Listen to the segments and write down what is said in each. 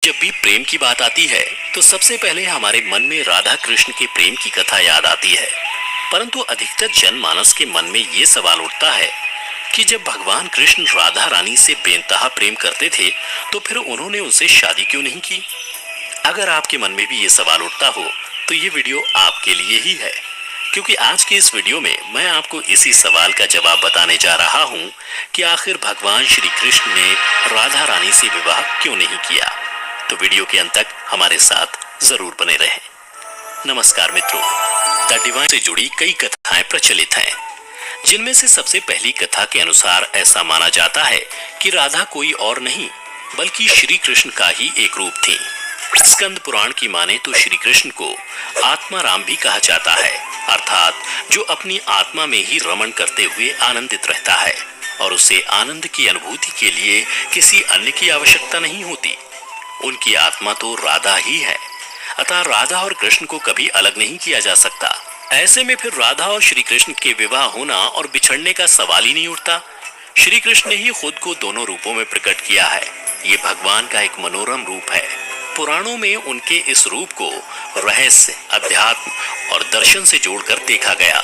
जब भी प्रेम की बात आती है तो सबसे पहले हमारे मन में राधा कृष्ण के प्रेम की कथा याद आती है। परंतु अधिकतर जनमानस के मन में ये सवाल उठता है कि जब भगवान कृष्ण राधा रानी से बेइंतहा प्रेम करते थे तो फिर उन्होंने उनसे शादी क्यों नहीं की। अगर आपके मन में भी ये सवाल उठता हो तो ये वीडियो आपके लिए ही है, क्योंकि आज के इस वीडियो में मैं आपको इसी सवाल का जवाब बताने जा रहा हूँ कि आखिर भगवान श्री कृष्ण ने राधा रानी से विवाह क्यों नहीं किया। तो वीडियो के अंत तक हमारे साथ जरूर बने रहें। नमस्कार मित्रों, द डिवाइन से जुड़ी कई कथाएं प्रचलित हैं, जिनमें से सबसे पहली कथा के अनुसार ऐसा माना जाता है कि राधा कोई और नहीं बल्कि श्री कृष्ण का ही एक रूप थी। स्कंद पुराण की माने तो श्री कृष्ण को आत्मा राम भी कहा जाता है, अर्थात जो अपनी आत्मा में ही रमण करते हुए आनंदित रहता है और उसे आनंद की अनुभूति के लिए किसी अन्य की आवश्यकता नहीं होती। उनकी आत्मा तो राधा ही है, अतः राधा और कृष्ण को कभी अलग नहीं किया जा सकता। ऐसे में फिर राधा और श्री कृष्ण के विवाह होना और बिछड़ने का सवाल ही नहीं उठता। श्री कृष्ण ने ही खुद को दोनों रूपों में प्रकट किया है। ये भगवान का एक मनोरम रूप है। पुराणों में उनके इस रूप को रहस्य, अध्यात्म और दर्शन से जोड़कर देखा गया।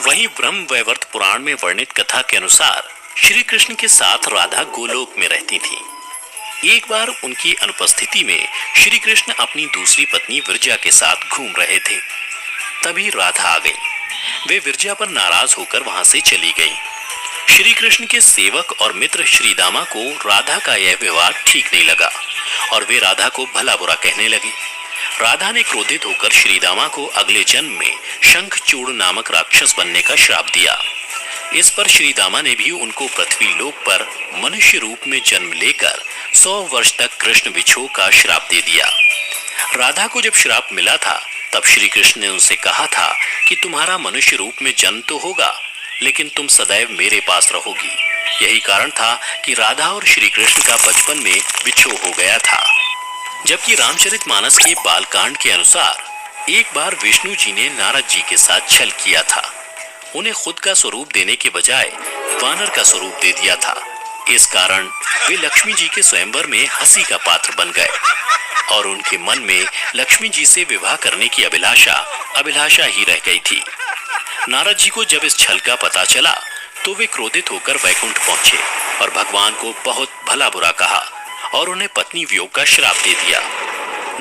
वहीं ब्रह्म वैवर्त पुराण में वर्णित कथा के अनुसार श्री कृष्ण के साथ राधा गोलोक में रहती थी। एक बार उनकी अनुपस्थिति में श्री कृष्ण अपनी दूसरी पत्नी विरजा के साथ घूम रहे थे। तभी राधा आ गई। वे विरजा पर नाराज होकर वहां से चली गईं। श्री कृष्ण के सेवक और मित्र श्रीदामा को राधा का यह व्यवहार ठीक नहीं लगा और वे राधा को भला बुरा कहने लगी। राधा ने क्रोधित होकर श्रीदामा को अगले जन्म में शंखचूड़ नामक राक्षस बनने का श्राप दिया। इस पर श्रीदामा ने भी उनको पृथ्वी लोक पर मनुष्य रूप में जन्म लेकर 100 वर्ष तक कृष्ण विछोह का श्राप दे दिया। राधा को जब श्राप मिला था तब श्री कृष्ण ने उनसे कहा था कि तुम्हारा मनुष्य रूप में जन्म तो होगा, लेकिन तुम सदैव मेरे पास रहोगी। यही कारण था कि राधा और श्री कृष्ण का बचपन में विछोह हो गया था। जबकि रामचरितमानस के बालकांड के अनुसार एक बार विष्णु जी ने नारद जी के साथ छल किया था। उन्हें खुद का स्वरूप देने के बजाय वानर का स्वरूप दे दिया था। इस कारण वे लक्ष्मी जी के स्वयंवर में हंसी का पात्र बन गए और उनके मन में लक्ष्मी जी से विवाह करने की अभिलाषा ही रह गई थी। नारद जी को जब इस छल का पता चला तो वे क्रोधित होकर वैकुंठ पहुंचे और भगवान को बहुत भला बुरा कहा और उन्हें पत्नी वियोग का श्राप दे दिया।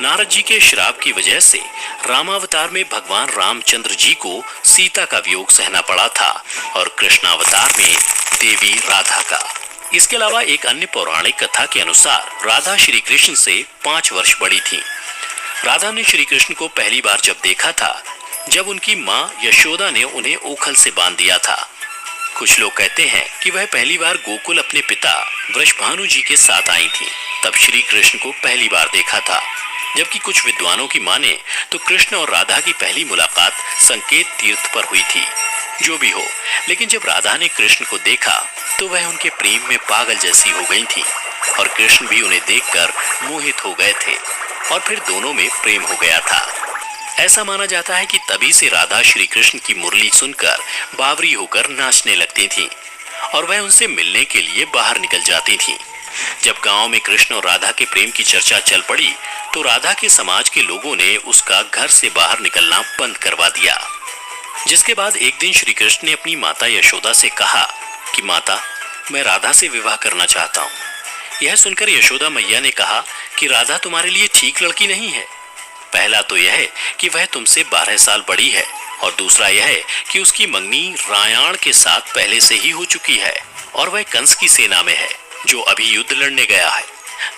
नारद जी के श्राप की वजह से रामावतार में भगवान रामचंद्र जी को सीता का वियोग सहना पड़ा था और कृष्णावतार में देवी राधा का। इसके अलावा एक अन्य पौराणिक कथा के अनुसार राधा श्री कृष्ण से 5 वर्ष बड़ी थी। राधा ने श्री कृष्ण को पहली बार जब देखा था जब उनकी माँ यशोदा ने उन्हें ओखल से बांध दिया था। कुछ लोग कहते हैं कि वह पहली बार गोकुल अपने पिता वृषभानु जी के साथ आई थी, तब श्री कृष्ण को पहली बार देखा था। जबकि कुछ विद्वानों की माने तो कृष्ण और राधा की पहली मुलाकात संकेत तीर्थ पर हुई थी। जो भी हो, लेकिन जब राधा ने कृष्ण को देखा तो वह उनके प्रेम में पागल जैसी हो गई थी और कृष्ण भी उन्हें देखकर मोहित हो गए थे और फिर दोनों में प्रेम हो गया था। ऐसा माना जाता है कि तभी से राधा श्री कृष्ण की मुरली सुनकर बावरी होकर नाचने लगती थी और वह उनसे मिलने के लिए बाहर निकल जाती थी। जब गांव में कृष्ण और राधा के प्रेम की चर्चा चल पड़ी तो राधा के समाज के लोगों ने उसका घर से बाहर निकलना बंद करवा दिया। जिसके बाद एक दिन श्री कृष्ण ने अपनी माता यशोदा से कहा कि माता, मैं राधा से विवाह करना चाहता हूँ। यह सुनकर यशोदा मैया ने कहा कि राधा तुम्हारे लिए ठीक लड़की नहीं है। पहला तो यह है कि वह तुमसे 12 साल बड़ी है और दूसरा यह है कि उसकी मंगनी रायाण के साथ पहले से ही हो चुकी है और वह कंस की सेना में है जो अभी युद्ध लड़ने गया है।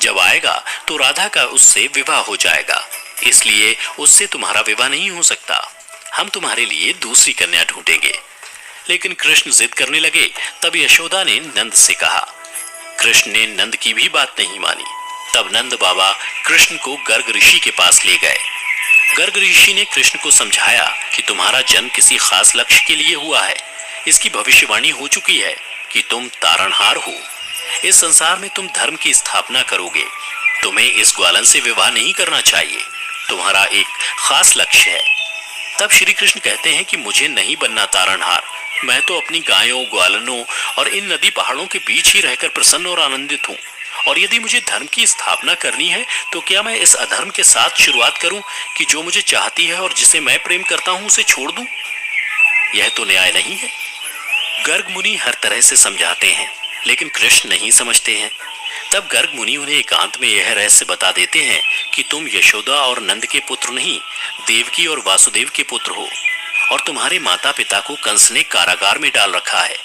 जब आएगा तो राधा का उससे विवाह हो जाएगा, इसलिए उससे तुम्हारा विवाह नहीं हो सकता। हम तुम्हारे लिए दूसरी कन्या ढूंढेंगे। लेकिन कृष्ण जिद करने लगे। तब यशोदा ने नंद से कहा। कृष्ण ने नंद की भी बात नहीं मानी। तब नंद बाबा कृष्ण को गर्ग ऋषि के पास ले गए। गर्ग ऋषि ने कृष्ण को समझाया कि तुम्हारा जन्म किसी खास लक्ष्य के लिए हुआ है। इसकी भविष्यवाणी हो चुकी है कि तुम तारणहार हो। इस संसार में तुम धर्म की स्थापना करोगे। तुम्हें इस ग्वालन से विवाह नहीं करना चाहिए। तुम्हारा एक खास लक्ष्य है। तब श्री कृष्ण कहते हैं कि मुझे नहीं बनना तारणहार। मैं तो अपनी गायों, ग्वालनों और इन नदी पहाड़ों के बीच ही रहकर प्रसन्न और आनंदित हूँ और यदि मुझे धर्म की स्थापना करनी है तो क्या मैं इस अधर्म के साथ शुरुआत करूं कि जो मुझे चाहती है और जिसे मैं प्रेम करता हूं उसे छोड़ दूं? यह तो न्याय नहीं है। गर्ग मुनि हर तरह से समझाते हैं, लेकिन कृष्ण नहीं समझते हैं। तब गर्ग मुनि उन्हें एकांत में यह रहस्य बता देते हैं कि तुम यशोदा और नंद के पुत्र नहीं, देवकी और वासुदेव के पुत्र हो, और तुम्हारे माता पिता को कंस ने कारागार में डाल रखा है।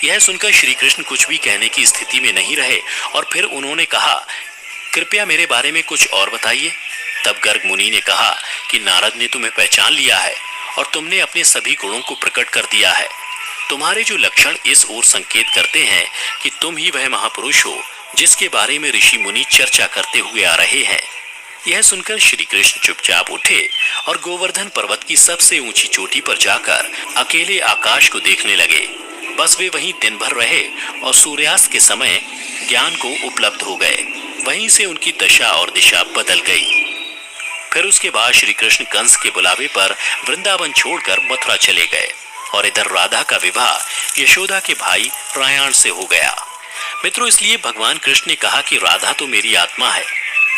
यह सुनकर श्री कृष्ण कुछ भी कहने की स्थिति में नहीं रहे और फिर उन्होंने कहा, कृपया मेरे बारे में कुछ और बताइए। तब गर्ग मुनि ने कहा कि नारद ने तुम्हें पहचान लिया है और तुमने अपने सभी गुणों को प्रकट कर दिया है। तुम्हारे जो लक्षण इस ओर संकेत करते हैं कि तुम ही वह महापुरुष हो जिसके बारे में ऋषि मुनि चर्चा करते हुए आ रहे हैं। यह सुनकर श्री कृष्ण चुपचाप उठे और गोवर्धन पर्वत की सबसे ऊंची चोटी पर जाकर अकेले आकाश को देखने लगे। बस वे वहीं दिन भर रहे और सूर्यास्त के समय ज्ञान को उपलब्ध हो गए। वहीं से उनकी दशा और दिशा बदल गई। फिर उसके बाद श्री कृष्ण कंस के बुलावे पर वृंदावन छोड़कर मथुरा चले गए और इधर राधा का विवाह यशोदा के भाई रायाण से हो गया। मित्रों, इसलिए भगवान कृष्ण ने कहा कि राधा तो मेरी आत्मा है,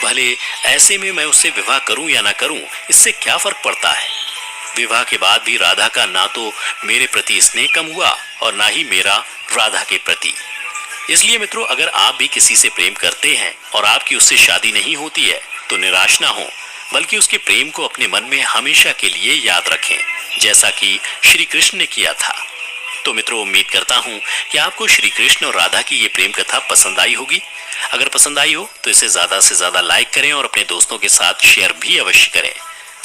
भले ऐसे में मैं उससे विवाह करूं या ना करूं, इससे क्या फर्क पड़ता है। विवाह के बाद भी राधा का ना तो मेरे प्रति स्नेह कम हुआ और ना ही मेरा राधा के प्रति। इसलिए मित्रों, अगर आप भी किसी से प्रेम करते हैं और आपकी उससे शादी नहीं होती है तो निराश ना हो, बल्कि उसके प्रेम को अपने मन में हमेशा के लिए याद रखें, जैसा कि श्री कृष्ण ने किया था। तो मित्रों, उम्मीद करता हूं कि आपको श्री कृष्ण और राधा की ये प्रेम कथा पसंद आई होगी। अगर पसंद आई हो तो इसे ज्यादा से ज्यादा लाइक करें और अपने दोस्तों के साथ शेयर भी अवश्य करें।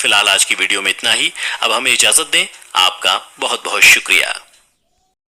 फिलहाल आज की वीडियो में इतना ही। अब हमें इजाजत दें। आपका बहुत बहुत शुक्रिया।